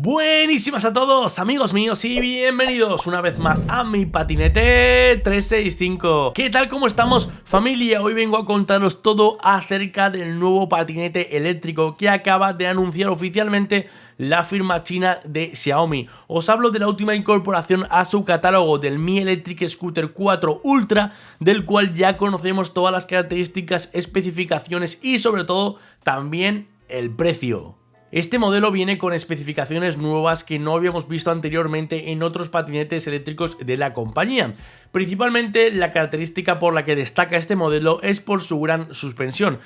Buenísimas a todos, amigos míos, y bienvenidos una vez más a mi patinete 365. ¿Qué tal? ¿Cómo estamos, familia? Hoy vengo a contaros todo acerca del nuevo patinete eléctrico que acaba de anunciar oficialmente la firma china de Xiaomi. Os hablo de la última incorporación a su catálogo del Mi Electric Scooter 4 Ultra, del cual ya conocemos todas las características, especificaciones y sobre todo también el precio. Este modelo viene con especificaciones nuevas que no habíamos visto anteriormente en otros patinetes eléctricos de la compañía. Principalmente la característica por la que destaca este modelo es por su gran suspensión.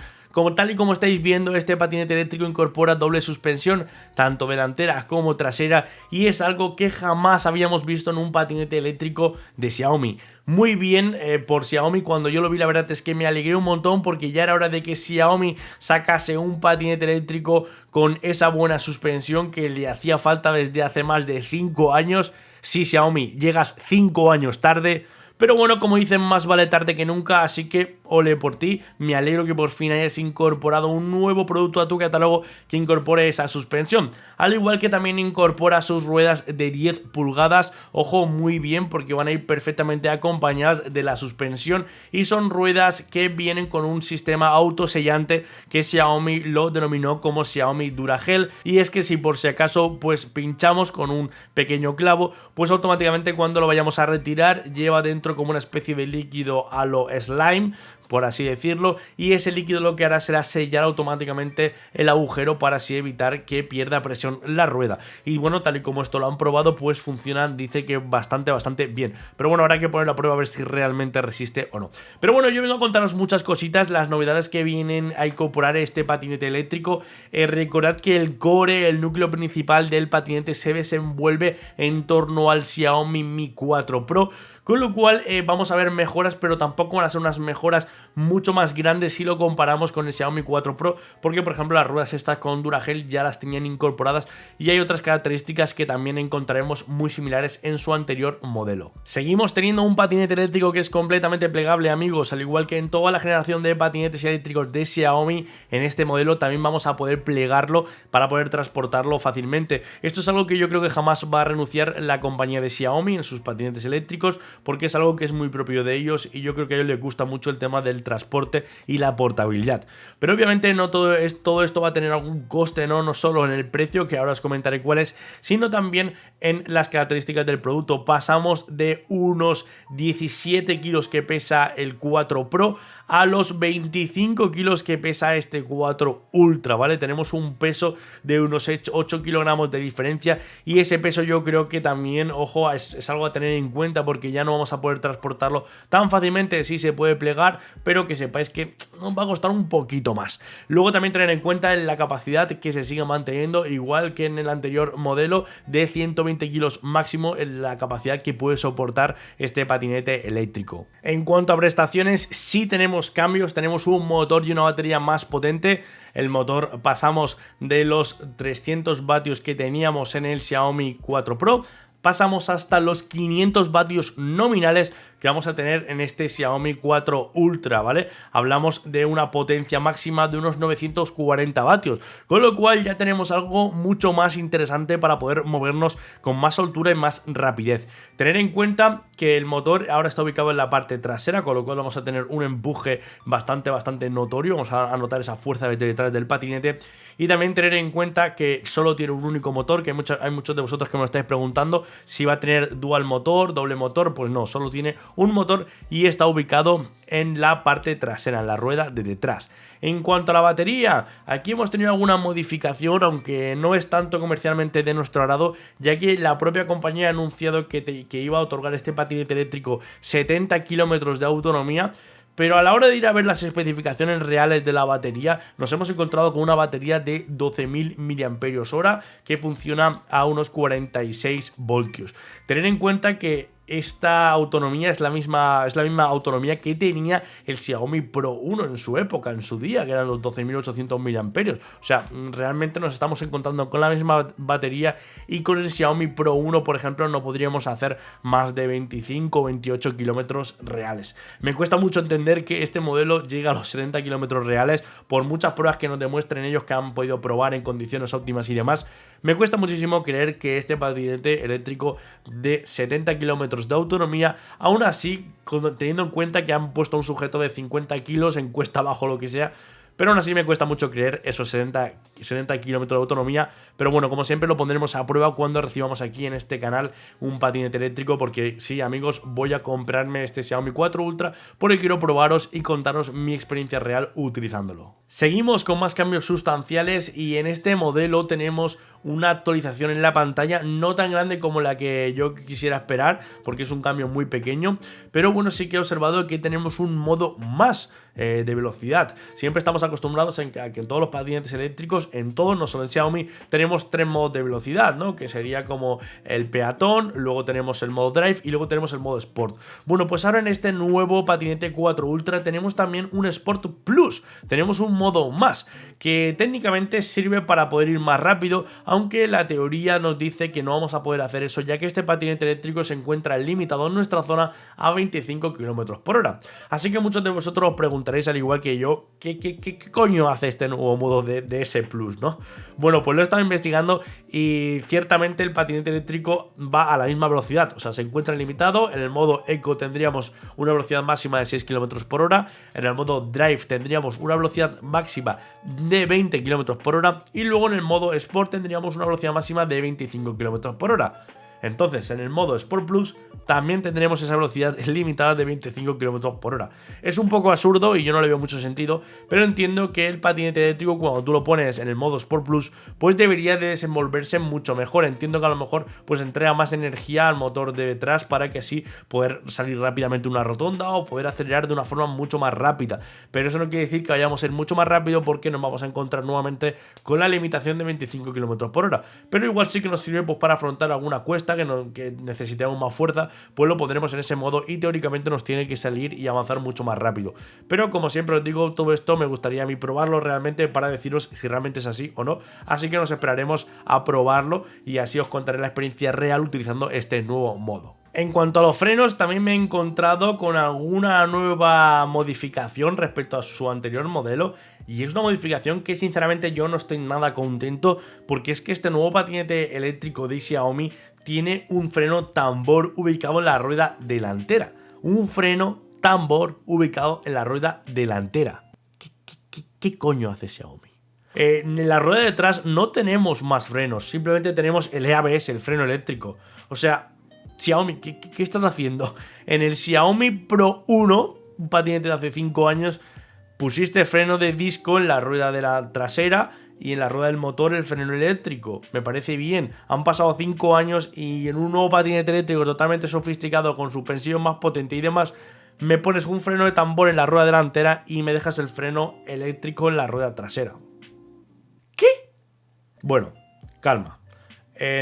Tal y como estáis viendo, este patinete eléctrico incorpora doble suspensión, tanto delantera como trasera, y es algo que jamás habíamos visto en un patinete eléctrico de Xiaomi. Muy bien por Xiaomi. Cuando yo lo vi, la verdad es que me alegré un montón porque ya era hora de que Xiaomi sacase un patinete eléctrico con esa buena suspensión que le hacía falta desde hace más de 5 años. Sí, Xiaomi, llegas 5 años tarde. Pero bueno, como dicen, más vale tarde que nunca, así que ole por ti. Me alegro que por fin hayas incorporado un nuevo producto a tu catálogo que incorpore esa suspensión. Al igual que también incorpora sus ruedas de 10 pulgadas. Ojo, muy bien, porque van a ir perfectamente acompañadas de la suspensión. Y son ruedas que vienen con un sistema autosellante que Xiaomi lo denominó como Xiaomi Duragel. Y es que si por si acaso pues pinchamos con un pequeño clavo, pues automáticamente cuando lo vayamos a retirar lleva dentro como una especie de líquido a lo slime, por así decirlo, y ese líquido lo que hará será sellar automáticamente el agujero para así evitar que pierda presión la rueda. Y bueno, tal y como esto lo han probado, pues funciona, dice que bastante bien. Pero bueno, habrá que poner a prueba a ver si realmente resiste o no. Pero bueno, yo vengo a contaros muchas cositas, las novedades que vienen a incorporar este patinete eléctrico. Recordad que el core, el núcleo principal del patinete se desenvuelve en torno al Xiaomi Mi 4 Pro, con lo cual vamos a ver mejoras, pero tampoco van a ser unas mejoras mucho más grandes si lo comparamos con el Xiaomi 4 Pro, porque por ejemplo las ruedas estas con Duragel ya las tenían incorporadas y hay otras características que también encontraremos muy similares en su anterior modelo. Seguimos teniendo un patinete eléctrico que es completamente plegable, amigos, al igual que en toda la generación de patinetes eléctricos de Xiaomi. En este modelo también vamos a poder plegarlo para poder transportarlo fácilmente. Esto es algo que yo creo que jamás va a renunciar la compañía de Xiaomi en sus patinetes eléctricos, porque es algo que es muy propio de ellos y yo creo que a ellos les gusta mucho el tema del transporte y la portabilidad. Pero obviamente no todo esto va a tener algún coste, no solo en el precio, que ahora os comentaré cuál es, sino también en las características del producto. Pasamos de unos 17 kilos que pesa el 4 Pro a los 25 kilos que pesa este 4 Ultra, ¿vale? Tenemos un peso de unos 8 kilogramos de diferencia y ese peso yo creo que también, ojo, es algo a tener en cuenta, porque ya no vamos a poder transportarlo tan fácilmente. Sí se puede plegar, pero que sepáis que nos va a costar un poquito más. Luego también tener en cuenta la capacidad que se sigue manteniendo, igual que en el anterior modelo, de 120 kilos máximo en la capacidad que puede soportar este patinete eléctrico. En cuanto a prestaciones, sí tenemos cambios, tenemos un motor y una batería más potente. El motor pasamos de los 300 vatios que teníamos en el Xiaomi 4 Pro, pasamos hasta los 500 vatios nominales que vamos a tener en este Xiaomi 4 Ultra, ¿vale? Hablamos de una potencia máxima de unos 940 vatios, con lo cual ya tenemos algo mucho más interesante para poder movernos con más soltura y más rapidez. Tener en cuenta que el motor ahora está ubicado en la parte trasera, con lo cual vamos a tener un empuje bastante notorio, vamos a notar esa fuerza desde detrás del patinete. Y también tener en cuenta que solo tiene un único motor, que hay muchos de vosotros que me lo estáis preguntando si va a tener dual motor, doble motor. Pues no, solo tiene un motor y está ubicado en la parte trasera, en la rueda de detrás. En cuanto a la batería, aquí hemos tenido alguna modificación, aunque no es tanto comercialmente de nuestro agrado, ya que la propia compañía ha anunciado que iba a otorgar este patinete eléctrico 70 kilómetros de autonomía. Pero a la hora de ir a ver las especificaciones reales de la batería, nos hemos encontrado con una batería de 12.000 mAh que funciona a unos 46 voltios. Tener en cuenta que esta autonomía es la misma autonomía que tenía el Xiaomi Pro 1 en su época, en su día, que eran los 12.800 mAh. O sea, realmente nos estamos encontrando con la misma batería, y con el Xiaomi Pro 1, por ejemplo, no podríamos hacer más de 25 o 28 kilómetros reales. Me cuesta mucho entender que este modelo llegue a los 70 kilómetros reales, por muchas pruebas que nos demuestren ellos que han podido probar en condiciones óptimas y demás. Me cuesta muchísimo creer que este patinete eléctrico de 70 kilómetros de autonomía, aún así, teniendo en cuenta que han puesto un sujeto de 50 kilos en cuesta abajo, lo que sea, pero aún así me cuesta mucho creer esos 70 kilómetros de autonomía. Pero bueno, como siempre lo pondremos a prueba cuando recibamos aquí en este canal un patinete eléctrico, porque sí, amigos, voy a comprarme este Xiaomi 4 Ultra porque quiero probaros y contaros mi experiencia real utilizándolo. Seguimos con más cambios sustanciales, y en este modelo tenemos una actualización en la pantalla no tan grande como la que yo quisiera esperar, porque es un cambio muy pequeño, pero bueno, sí que he observado que tenemos un modo más de velocidad. Siempre estamos acostumbrados a que en todos los patinetes eléctricos, en todos, no solo en Xiaomi, tenemos 3 modos de velocidad, ¿no? Que sería como el peatón, luego tenemos el modo drive y luego tenemos el modo sport. Bueno, pues ahora en este nuevo patinete 4 Ultra tenemos también un Sport Plus, tenemos un modo más, que técnicamente sirve para poder ir más rápido, aunque la teoría nos dice que no vamos a poder hacer eso, ya que este patinete eléctrico se encuentra limitado en nuestra zona a 25 km por hora. Así que muchos de vosotros os preguntaréis, al igual que yo, ¿qué coño hace este nuevo modo de S Plus, ¿no? Bueno, pues lo he estado investigando, y ciertamente el patinete eléctrico va a la misma velocidad, o sea, se encuentra limitado. En el modo Eco tendríamos una velocidad máxima de 6 km por hora, en el modo Drive tendríamos una velocidad máxima de 20 km por hora, y luego en el modo Sport tendríamos una velocidad máxima de 25 km por hora. Entonces, en el modo Sport Plus también tendremos esa velocidad limitada de 25 km por hora. Es un poco absurdo y yo no le veo mucho sentido, pero entiendo que el patinete eléctrico, cuando tú lo pones en el modo Sport Plus, pues debería de desenvolverse mucho mejor. Entiendo que a lo mejor pues entrega más energía al motor de detrás para que así poder salir rápidamente una rotonda o poder acelerar de una forma mucho más rápida. Pero eso no quiere decir que vayamos a ir mucho más rápido, porque nos vamos a encontrar nuevamente con la limitación de 25 km por hora. Pero igual sí que nos sirve pues para afrontar alguna cuesta que necesitemos más fuerza, pues lo pondremos en ese modo y teóricamente nos tiene que salir y avanzar mucho más rápido. Pero como siempre os digo, todo esto me gustaría a mí probarlo realmente para deciros si realmente es así o no, así que nos esperaremos a probarlo y así os contaré la experiencia real utilizando este nuevo modo. En cuanto a los frenos, también me he encontrado con alguna nueva modificación respecto a su anterior modelo, y es una modificación que sinceramente yo no estoy nada contento, porque es que este nuevo patinete eléctrico de Xiaomi tiene un freno tambor ubicado en la rueda delantera. Un freno tambor ubicado en la rueda delantera. ¿Qué coño hace Xiaomi? En la rueda de detrás no tenemos más frenos, simplemente tenemos el EABS, el freno eléctrico. O sea, Xiaomi, ¿qué estás haciendo? En el Xiaomi Pro 1, un patinete de hace 5 años, pusiste freno de disco en la rueda de la trasera y en la rueda del motor el freno eléctrico. Me parece bien. Han pasado 5 años y en un nuevo patinete eléctrico totalmente sofisticado, con suspensión más potente y demás, me pones un freno de tambor en la rueda delantera y me dejas el freno eléctrico en la rueda trasera. ¿Qué? Bueno, calma.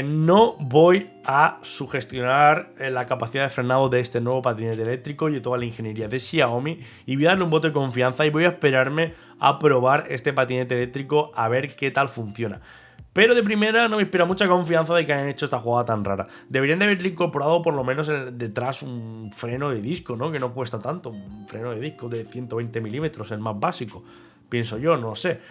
No voy a sugestionar la capacidad de frenado de este nuevo patinete eléctrico y de toda la ingeniería de Xiaomi, y voy a darle un voto de confianza y voy a esperarme a probar este patinete eléctrico a ver qué tal funciona. Pero de primera no me inspira mucha confianza de que hayan hecho esta jugada tan rara. Deberían de haberle incorporado por lo menos detrás un freno de disco, ¿no? Que no cuesta tanto, un freno de disco de 120 milímetros, el más básico. Pienso yo, no sé.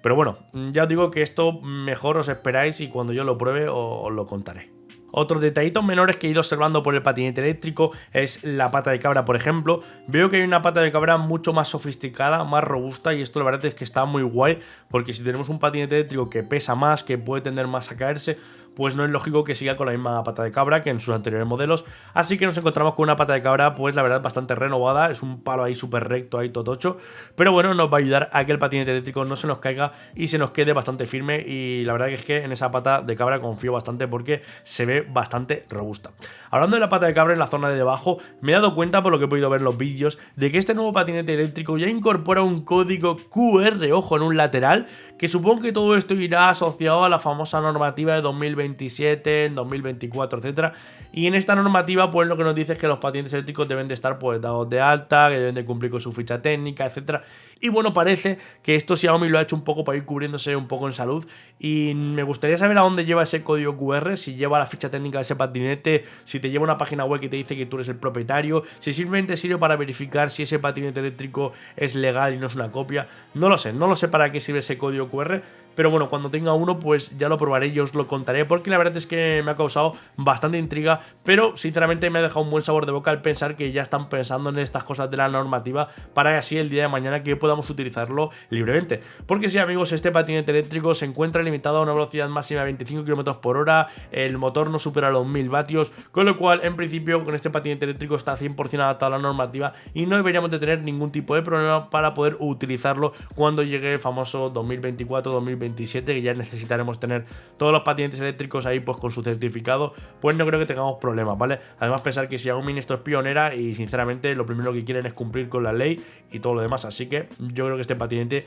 Pero bueno, ya os digo que esto mejor os esperáis y cuando yo lo pruebe os lo contaré. Otros detallitos menores que he ido observando por el patinete eléctrico es la pata de cabra, por ejemplo. Veo que hay una pata de cabra mucho más sofisticada, más robusta, y esto la verdad es que está muy guay, porque si tenemos un patinete eléctrico que pesa más, que puede tender más a caerse, pues no es lógico que siga con la misma pata de cabra que en sus anteriores modelos. Así que nos encontramos con una pata de cabra, pues la verdad, bastante renovada. Es un palo ahí súper recto, ahí totocho. Pero bueno, nos va a ayudar a que el patinete eléctrico no se nos caiga y se nos quede bastante firme. Y la verdad que es que en esa pata de cabra confío bastante, porque se ve bastante robusta. Hablando de la pata de cabra en la zona de debajo, me he dado cuenta, por lo que he podido ver en los vídeos, de que este nuevo patinete eléctrico ya incorpora un código QR, ojo, en un lateral, que supongo que todo esto irá asociado a la famosa normativa de 2020 2027, en 2024, etcétera. Y en esta normativa, pues lo que nos dice es que los patinetes eléctricos deben de estar pues dados de alta, que deben de cumplir con su ficha técnica, etcétera. Y bueno, parece que esto Xiaomi lo ha hecho un poco para ir cubriéndose un poco en salud. Y me gustaría saber a dónde lleva ese código QR, si lleva la ficha técnica de ese patinete, si te lleva una página web que te dice que tú eres el propietario, si simplemente sirve para verificar si ese patinete eléctrico es legal y no es una copia. No lo sé para qué sirve ese código QR. Pero bueno, cuando tenga uno, pues ya lo probaré y os lo contaré, porque la verdad es que me ha causado bastante intriga, pero sinceramente me ha dejado un buen sabor de boca al pensar que ya están pensando en estas cosas de la normativa para así el día de mañana que podamos utilizarlo libremente. Porque sí, amigos, este patinete eléctrico se encuentra limitado a una velocidad máxima de 25 km por hora, el motor no supera los 1000 vatios, con lo cual, en principio, con este patinete eléctrico está 100% adaptado a la normativa y no deberíamos de tener ningún tipo de problema para poder utilizarlo cuando llegue el famoso 2024-2027, que ya necesitaremos tener todos los patinetes eléctricos ahí pues con su certificado. Pues no creo que tengamos problemas, ¿vale? Además, pensar que Xiaomi en esto es pionera y sinceramente lo primero que quieren es cumplir con la ley y todo lo demás, así que yo creo que este patinete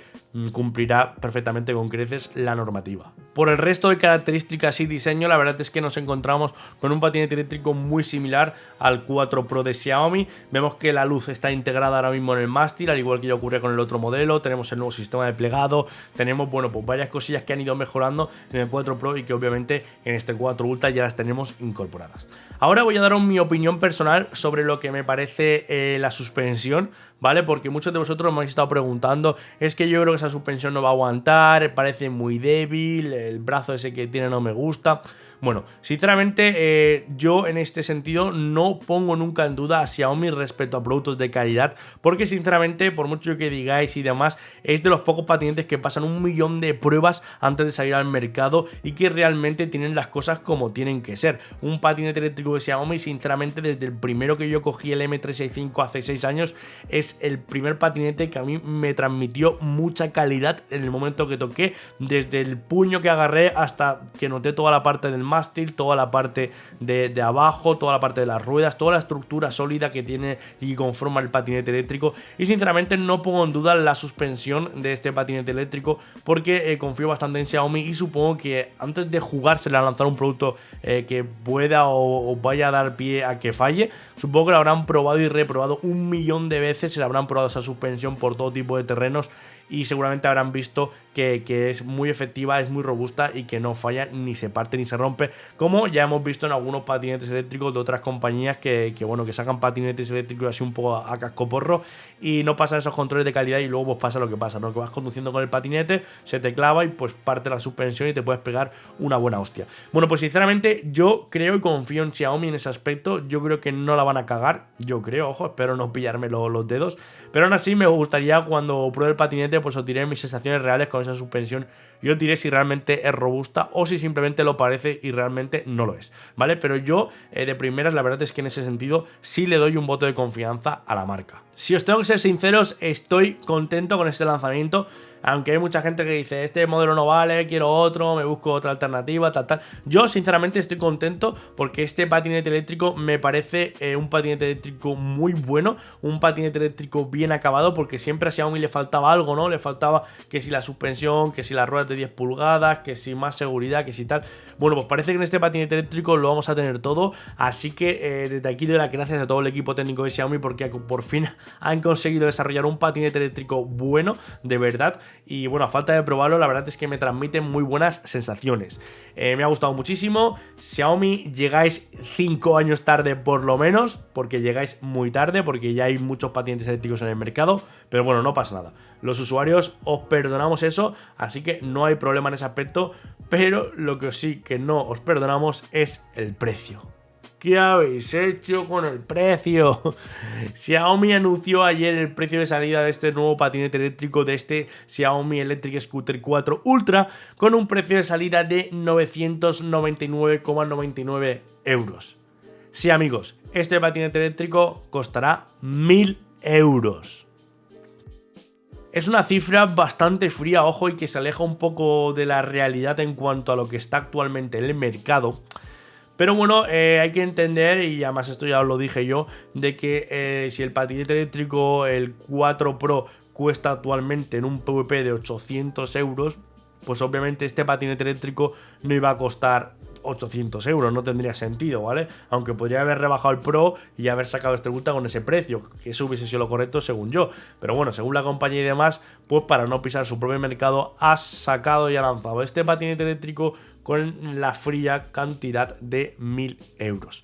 cumplirá perfectamente con creces la normativa. Por el resto de características y diseño, la verdad es que nos encontramos con un patinete eléctrico muy similar al 4 Pro de Xiaomi. Vemos que la luz está integrada ahora mismo en el mástil, al igual que ya ocurre con el otro modelo. Tenemos el nuevo sistema de plegado, tenemos, bueno, pues varias cosillas que han ido mejorando en el 4 Pro y que obviamente en este 4 Ultra ya las tenemos incorporadas. Ahora voy a daros mi opinión personal sobre lo que me parece la suspensión, ¿vale? Porque muchos de vosotros me habéis estado preguntando, es que yo creo que esa suspensión no va a aguantar, parece muy débil, el brazo ese que tiene no me gusta. Bueno, sinceramente yo en este sentido no pongo nunca en duda a Xiaomi respecto a productos de calidad, porque sinceramente, por mucho que digáis y demás, es de los pocos patinetes que pasan 1 millón de pruebas antes de salir al mercado y que realmente tienen las cosas como tienen que ser. Un patinete eléctrico de Xiaomi, sinceramente, desde el primero que yo cogí el M365 hace 6 años, es el primer patinete que a mí me transmitió mucha calidad en el momento que toqué, desde el puño que agarré hasta que noté toda la parte del mástil, toda la parte de abajo, toda la parte de las ruedas, toda la estructura sólida que tiene y conforma el patinete eléctrico. Y sinceramente no pongo en duda la suspensión de este patinete eléctrico, porque confío bastante en Xiaomi y supongo que antes de jugársela a lanzar un producto que pueda o vaya a dar pie a que falle, supongo que lo habrán probado y reprobado 1 millón de veces, se la habrán probado esa suspensión por todo tipo de terrenos y seguramente habrán visto que es muy efectiva, es muy robusta y que no falla, ni se parte ni se rompe, como ya hemos visto en algunos patinetes eléctricos de otras compañías que bueno, que sacan patinetes eléctricos así un poco a cascoporro y no pasan esos controles de calidad y luego pues pasa lo que pasa, ¿no? Que vas conduciendo con el patinete, se te clava y pues parte la suspensión y te puedes pegar una buena hostia. Bueno, pues sinceramente yo creo y confío en Xiaomi en ese aspecto, yo creo que no la van a cagar, yo creo, ojo, espero no pillarme los dedos, pero aún así me gustaría cuando pruebe el patinete pues os diré mis sensaciones reales con esa suspensión. Yo diré si realmente es robusta o si simplemente lo parece y realmente no lo es, ¿vale? Pero yo de primeras la verdad es que en ese sentido sí le doy un voto de confianza a la marca. Si os tengo que ser sinceros, estoy contento con este lanzamiento. Aunque hay mucha gente que dice, este modelo no vale, quiero otro, me busco otra alternativa, tal. Yo sinceramente estoy contento porque este patinete eléctrico me parece un patinete eléctrico muy bueno, un patinete eléctrico bien acabado, porque siempre a Xiaomi le faltaba algo, ¿no? Le faltaba que si la suspensión, que si las ruedas de 10 pulgadas, que si más seguridad, que si tal. Bueno, pues parece que en este patinete eléctrico lo vamos a tener todo, así que desde aquí le doy las gracias a todo el equipo técnico de Xiaomi porque por fin han conseguido desarrollar un patinete eléctrico bueno, de verdad. Y bueno, a falta de probarlo, la verdad es que me transmite muy buenas sensaciones. Me ha gustado muchísimo. Xiaomi, llegáis 5 años tarde por lo menos, porque llegáis muy tarde, porque ya hay muchos patinetes eléctricos en el mercado, pero bueno, no pasa nada. Los usuarios os perdonamos eso, así que no hay problema en ese aspecto, pero lo que sí que no os perdonamos es el precio. ¿Qué habéis hecho con el precio? Xiaomi anunció ayer el precio de salida de este nuevo patinete eléctrico, de este Xiaomi Electric Scooter 4 Ultra, con un precio de salida de 999,99 euros. Sí, amigos, este patinete eléctrico costará 1000 euros. Es una cifra bastante fría, ojo, y que se aleja un poco de la realidad en cuanto a lo que está actualmente en el mercado. Pero bueno, hay que entender, y además esto ya os lo dije yo, de que si el patinete eléctrico, el 4 Pro, cuesta actualmente en un PVP de 800 euros, pues obviamente este patinete eléctrico no iba a costar 800 euros, no tendría sentido, ¿vale? Aunque podría haber rebajado el Pro y haber sacado este Ultra con ese precio, que eso hubiese sido lo correcto según yo. Pero bueno, según la compañía y demás, pues para no pisar su propio mercado, ha sacado y ha lanzado este patinete eléctrico con la fría cantidad de 1000 euros.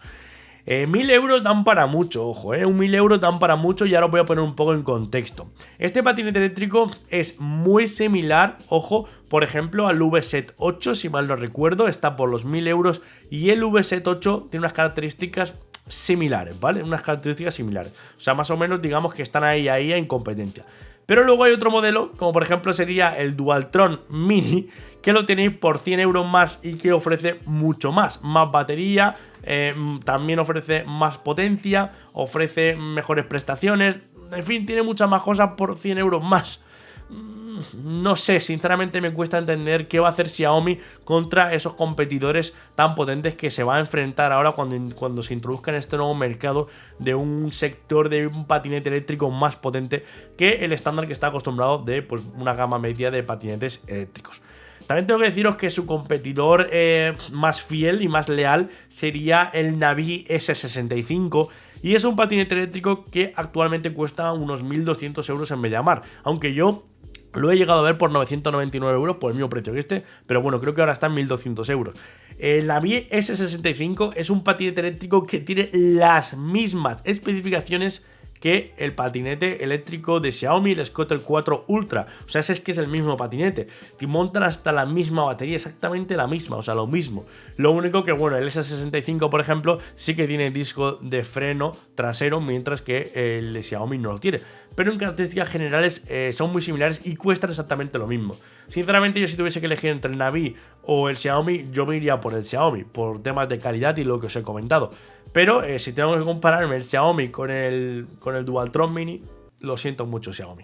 1000 euros dan para mucho, ojo, 1000 euros dan para mucho y ahora os voy a poner un poco en contexto. Este patinete eléctrico es muy similar, ojo, por ejemplo al VSET 8, si mal no recuerdo, está por los 1000 euros y el VSET 8 tiene unas características similares, ¿vale? Unas características similares, o sea, más o menos digamos que están ahí en competencia. Pero luego hay otro modelo, como por ejemplo sería el Dualtron Mini, que lo tenéis por 100 euros más y que ofrece mucho más batería, también ofrece más potencia, ofrece mejores prestaciones, en fin, tiene muchas más cosas por 100 euros más. No sé, sinceramente me cuesta entender qué va a hacer Xiaomi contra esos competidores tan potentes que se va a enfrentar ahora cuando se introduzca en este nuevo mercado de un sector de un patinete eléctrico más potente que el estándar que está acostumbrado de pues, una gama media de patinetes eléctricos. También tengo que deciros que su competidor más fiel y más leal sería el Navi S65 y es un patinete eléctrico que actualmente cuesta unos 1200 euros en MediaMarkt, aunque yo lo he llegado a ver por 999 euros, por el mismo precio que este, pero bueno, creo que ahora está en 1200 euros. El Navi S65 es un patinete eléctrico que tiene las mismas especificaciones que el patinete eléctrico de Xiaomi, el Scooter 4 Ultra. O sea, es que es el mismo patinete. Te montan hasta la misma batería, exactamente la misma, o sea, lo mismo. Lo único que, bueno, el S65, por ejemplo, sí que tiene disco de freno trasero, mientras que el de Xiaomi no lo tiene. Pero en características generales son muy similares y cuestan exactamente lo mismo. Sinceramente, yo si tuviese que elegir entre el Navi o el Xiaomi, yo me iría por el Xiaomi, por temas de calidad y lo que os he comentado. Pero si tengo que compararme el Xiaomi con el Dualtron Mini, lo siento mucho, Xiaomi.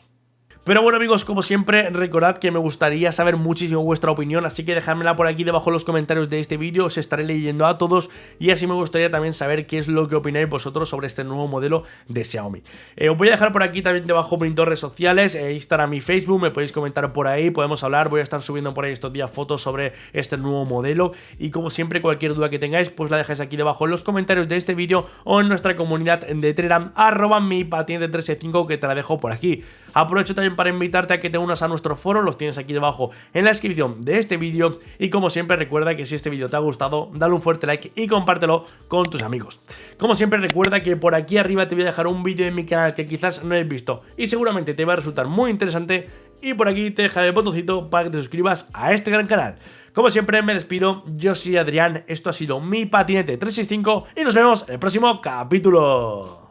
Pero bueno, amigos, como siempre, recordad que me gustaría saber muchísimo vuestra opinión, así que dejadmela por aquí debajo en los comentarios de este vídeo, os estaré leyendo a todos y así me gustaría también saber qué es lo que opináis vosotros sobre este nuevo modelo de Xiaomi. Os voy a dejar por aquí también debajo mis dos redes sociales, Instagram y Facebook, me podéis comentar por ahí, podemos hablar, voy a estar subiendo por ahí estos días fotos sobre este nuevo modelo y como siempre, cualquier duda que tengáis, pues la dejáis aquí debajo en los comentarios de este vídeo o en nuestra comunidad de Telegram, @mipatinete365, que te la dejo por aquí. Aprovecho también para invitarte a que te unas a nuestro foro, los tienes aquí debajo en la descripción de este vídeo y como siempre recuerda que si este vídeo te ha gustado, dale un fuerte like y compártelo con tus amigos. Como siempre recuerda que por aquí arriba te voy a dejar un vídeo en mi canal que quizás no hayas visto y seguramente te va a resultar muy interesante y por aquí te dejaré el botoncito para que te suscribas a este gran canal. Como siempre me despido, yo soy Adrián, esto ha sido Mi Patinete 365 y nos vemos en el próximo capítulo.